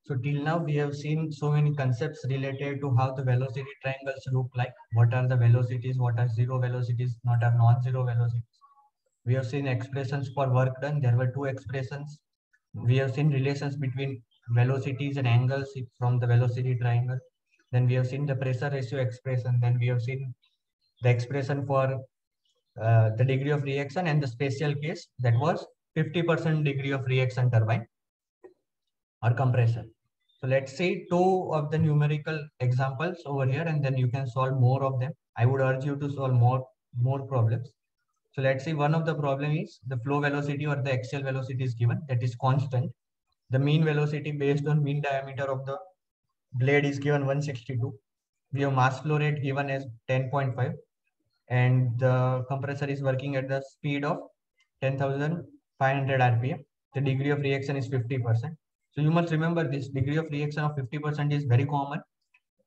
So till now we have seen so many concepts related to how the velocity triangles look like. What are the velocities? What are zero velocities? What are non-zero velocities? We have seen expressions for work done. There were two expressions. We have seen relations between velocities and angles from the velocity triangle. Then we have seen the pressure ratio expression. Then we have seen the expression for the degree of reaction and the special case that was 50% degree of reaction turbine or compressor. So let's see two of the numerical examples over here, and then you can solve more of them. I would urge you to solve more problems. So let's see, one of the problem is the flow velocity or the axial velocity is given, that is constant. The mean velocity based on mean diameter of the blade is given 162. We have mass flow rate given as 10.5, and the compressor is working at the speed of 10,500 rpm. The degree of reaction is 50%. So you must remember this degree of reaction of 50% is very common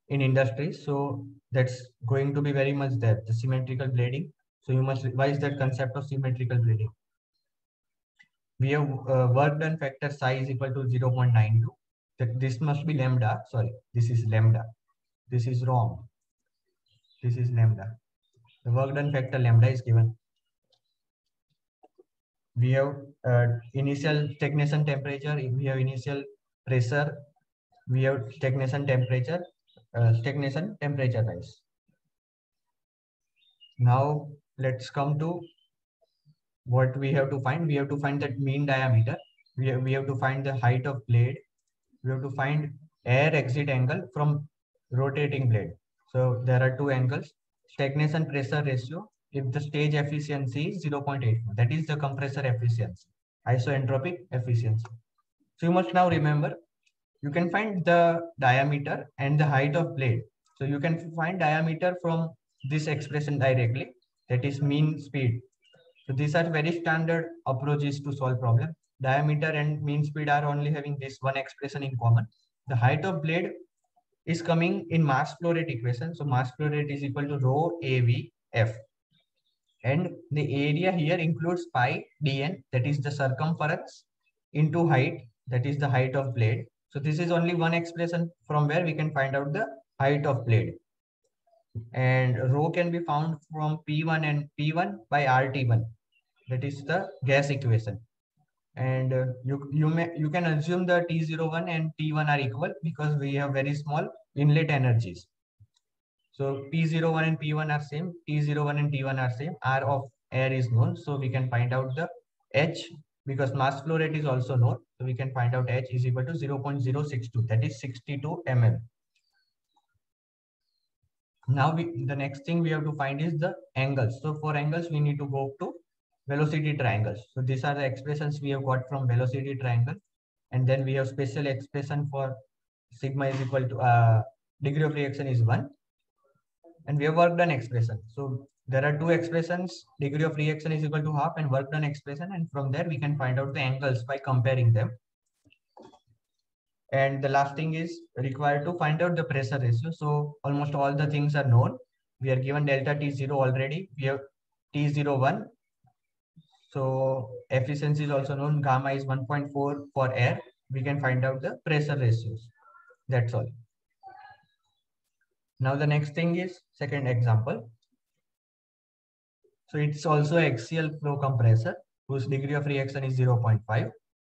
in industry. So that's going to be very much there, the symmetrical blading. So you must revise that concept of symmetrical blading. We have work done factor psi is equal to 0.92. That this must be lambda. Sorry, this is lambda. This is wrong. This is lambda. The work done factor lambda is given. We have initial stagnation temperature. We have initial pressure. We have stagnation temperature. Stagnation temperature rise. Now let's come to what we have to find. We have to find that mean diameter. We have to find the height of blade. We have to find air exit angle from rotating blade. So there are two angles. Stagnation pressure ratio. If the stage efficiency is 0.84, that is the compressor efficiency, isoentropic efficiency. So you must now remember, you can find the diameter and the height of blade. So you can find diameter from this expression directly, that is mean speed. So these are very standard approaches to solve problem. Diameter and mean speed are only having this one expression in common. The height of blade is coming in mass flow rate equation. So mass flow rate is equal to rho AVF. And the area here includes pi dn, that is the circumference, into height, that is the height of blade. So this is only one expression from where we can find out the height of blade. And rho can be found from P1 and P1 by RT1. That is the gas equation. And you can assume the T01 and T1 are equal because we have very small inlet energies. So P01 and P1 are same, T01 and T1 are same, R of air is known. So we can find out the H because mass flow rate is also known. So we can find out H is equal to 0.062, that is 62 mm. Now the next thing we have to find is the angles. So for angles, we need to go to velocity triangles. So these are the expressions we have got from velocity triangle. And then we have special expression for sigma is equal to degree of reaction is 1. And we have work done expression. So there are two expressions, degree of reaction is equal to half and work done expression. And from there we can find out the angles by comparing them. And the last thing is required to find out the pressure ratio. So almost all the things are known. We are given delta T0 already. We have T01. So efficiency is also known. Gamma is 1.4 for air. We can find out the pressure ratios. That's all. Now the next thing is second example. So it's also axial flow compressor whose degree of reaction is 0.5.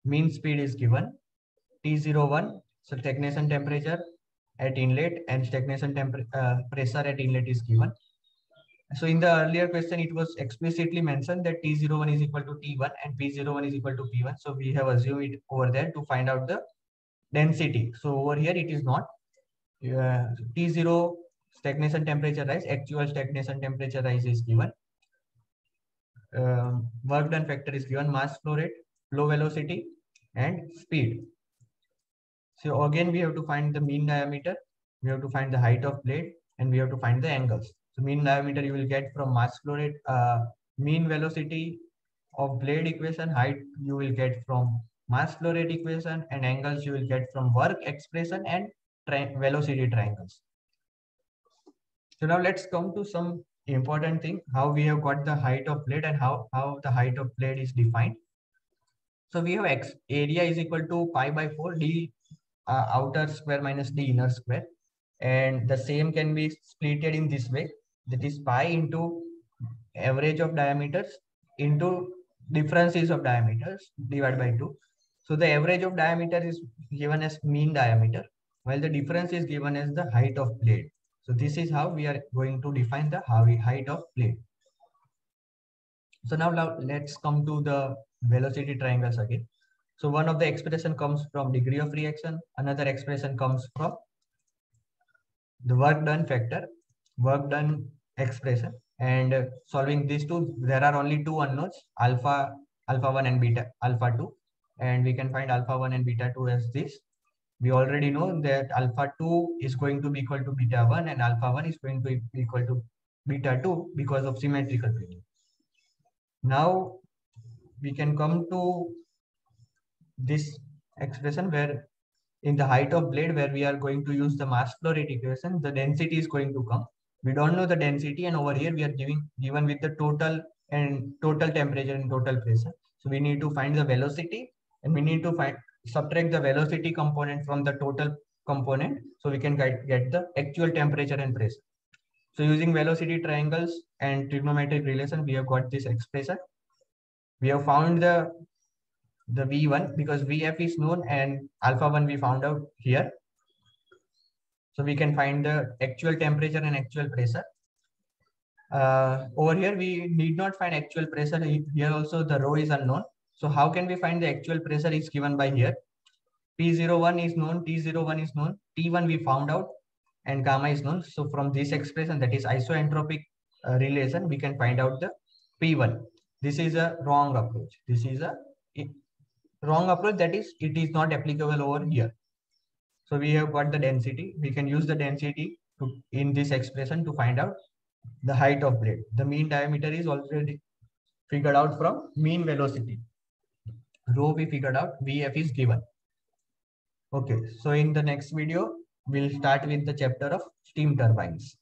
Mean speed is given. T01, so stagnation temperature at inlet and stagnation pressure at inlet is given. So in the earlier question, it was explicitly mentioned that T01 is equal to T1 and P01 is equal to P1. So we have assumed it over there to find out the density. So over here, it is not. T0 stagnation temperature rise, actual stagnation temperature rise is given. Work done factor is given, mass flow rate, flow velocity, and speed. So again, we have to find the mean diameter, we have to find the height of blade, and we have to find the angles. So mean diameter you will get from mass flow rate, mean velocity of blade equation, height you will get from mass flow rate equation, and angles you will get from work expression and velocity triangles. So now let's come to some important thing, how we have got the height of blade and how the height of blade is defined. So we have area is equal to pi by 4 d outer square minus the inner square, and the same can be splitted in this way, that is pi into average of diameters into differences of diameters divided by 2. So the average of diameter is given as mean diameter, while the difference is given as the height of blade. So this is how we are going to define the height of blade. So now let's come to the velocity triangles again. So one of the expression comes from degree of reaction, another expression comes from the work done factor, work done expression, and solving these two, there are only two unknowns, alpha 1 and beta alpha 2, and we can find alpha 1 and beta 2 as this. We already know that alpha 2 is going to be equal to beta 1 and alpha 1 is going to be equal to beta 2 because of symmetrical gradient. Now we can come to this expression where in the height of blade, where we are going to use the mass flow rate equation, the density is going to come. We don't know the density, and over here we are given with the total temperature and total pressure. So we need to find the velocity, and we need to subtract the velocity component from the total component, so we can get the actual temperature and pressure. So using velocity triangles and trigonometric relation, we have got this expression. We have found the V1 because Vf is known and alpha 1 we found out here. So we can find the actual temperature and actual pressure. Over here, we need not find actual pressure. Here also the rho is unknown. So how can we find the actual pressure is given by here. P01 is known, T01 is known, T1 we found out, and gamma is known. So from this expression, that is isoentropic relation, we can find out the P1. This is a wrong approach. This is a wrong approach, that is, it is not applicable over here. So we have got the density. We can use the density in this expression to find out the height of blade. The mean diameter is already figured out from mean velocity. Rho we figured out, Vf is given. Okay, so in the next video, we'll start with the chapter of steam turbines.